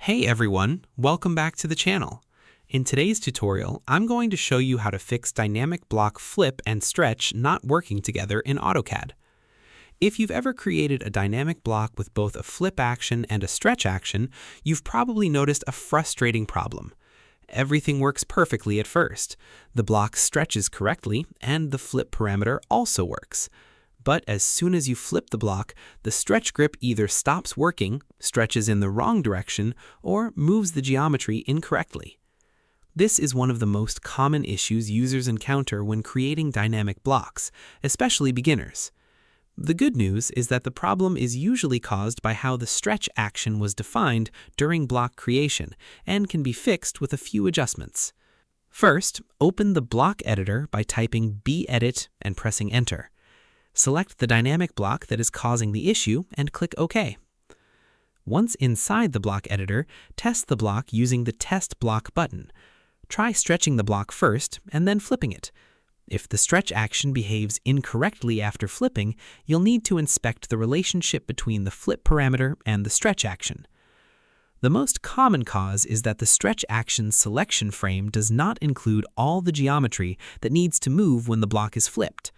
Hey everyone, welcome back to the channel. In today's tutorial, I'm going to show you how to fix dynamic block flip and stretch not working together in AutoCAD. If you've ever created a dynamic block with both a flip action and a stretch action, you've probably noticed a frustrating problem. Everything works perfectly at first. The block stretches correctly, and the flip parameter also works. But as soon as you flip the block, the stretch grip either stops working, stretches in the wrong direction, or moves the geometry incorrectly. This is one of the most common issues users encounter when creating dynamic blocks, especially beginners. The good news is that the problem is usually caused by how the stretch action was defined during block creation and can be fixed with a few adjustments. First, open the block editor by typing bEdit and pressing Enter. Select the dynamic block that is causing the issue and click OK. Once inside the block editor, test the block using the Test Block button. Try stretching the block first and then flipping it. If the stretch action behaves incorrectly after flipping, you'll need to inspect the relationship between the flip parameter and the stretch action. The most common cause is that the stretch action selection frame does not include all the geometry that needs to move when the block is flipped.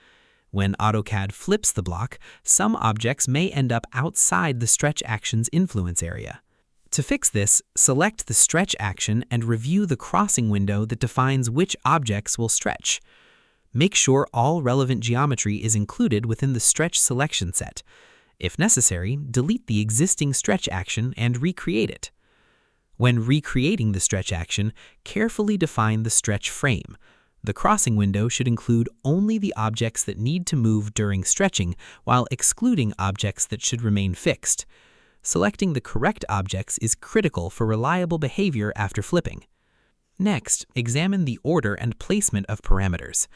When AutoCAD flips the block, some objects may end up outside the stretch action's influence area. To fix this, select the stretch action and review the crossing window that defines which objects will stretch. Make sure all relevant geometry is included within the stretch selection set. If necessary, delete the existing stretch action and recreate it. When recreating the stretch action, carefully define the stretch frame. The crossing window should include only the objects that need to move during stretching, while excluding objects that should remain fixed. Selecting the correct objects is critical for reliable behavior after flipping. Next, examine the order and placement of parameters.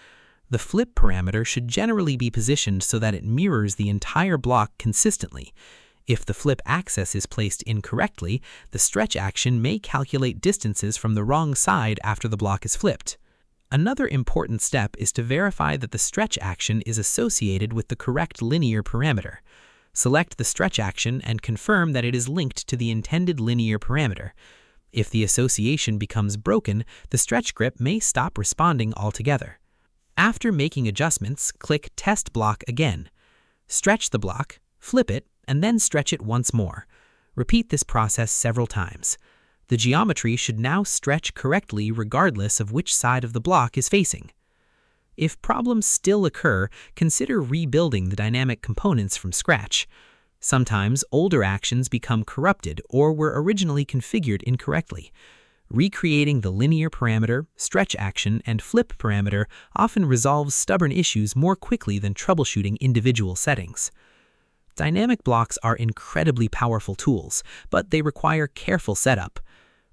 The flip parameter should generally be positioned so that it mirrors the entire block consistently. If the flip axis is placed incorrectly, the stretch action may calculate distances from the wrong side after the block is flipped. Another important step is to verify that the stretch action is associated with the correct linear parameter. Select the stretch action and confirm that it is linked to the intended linear parameter. If the association becomes broken, the stretch grip may stop responding altogether. After making adjustments, click Test Block again. Stretch the block, flip it, and then stretch it once more. Repeat this process several times. The geometry should now stretch correctly regardless of which side of the block is facing. If problems still occur, consider rebuilding the dynamic components from scratch. Sometimes older actions become corrupted or were originally configured incorrectly. Recreating the linear parameter, stretch action, and flip parameter often resolves stubborn issues more quickly than troubleshooting individual settings. Dynamic blocks are incredibly powerful tools, but they require careful setup.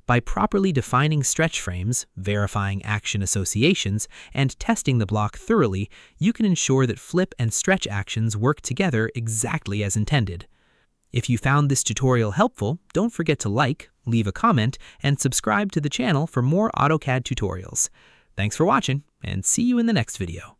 By properly defining stretch frames, verifying action associations, and testing the block thoroughly, you can ensure that flip and stretch actions work together exactly as intended. If you found this tutorial helpful, don't forget to like, leave a comment, and subscribe to the channel for more AutoCAD tutorials. Thanks for watching, and see you in the next video.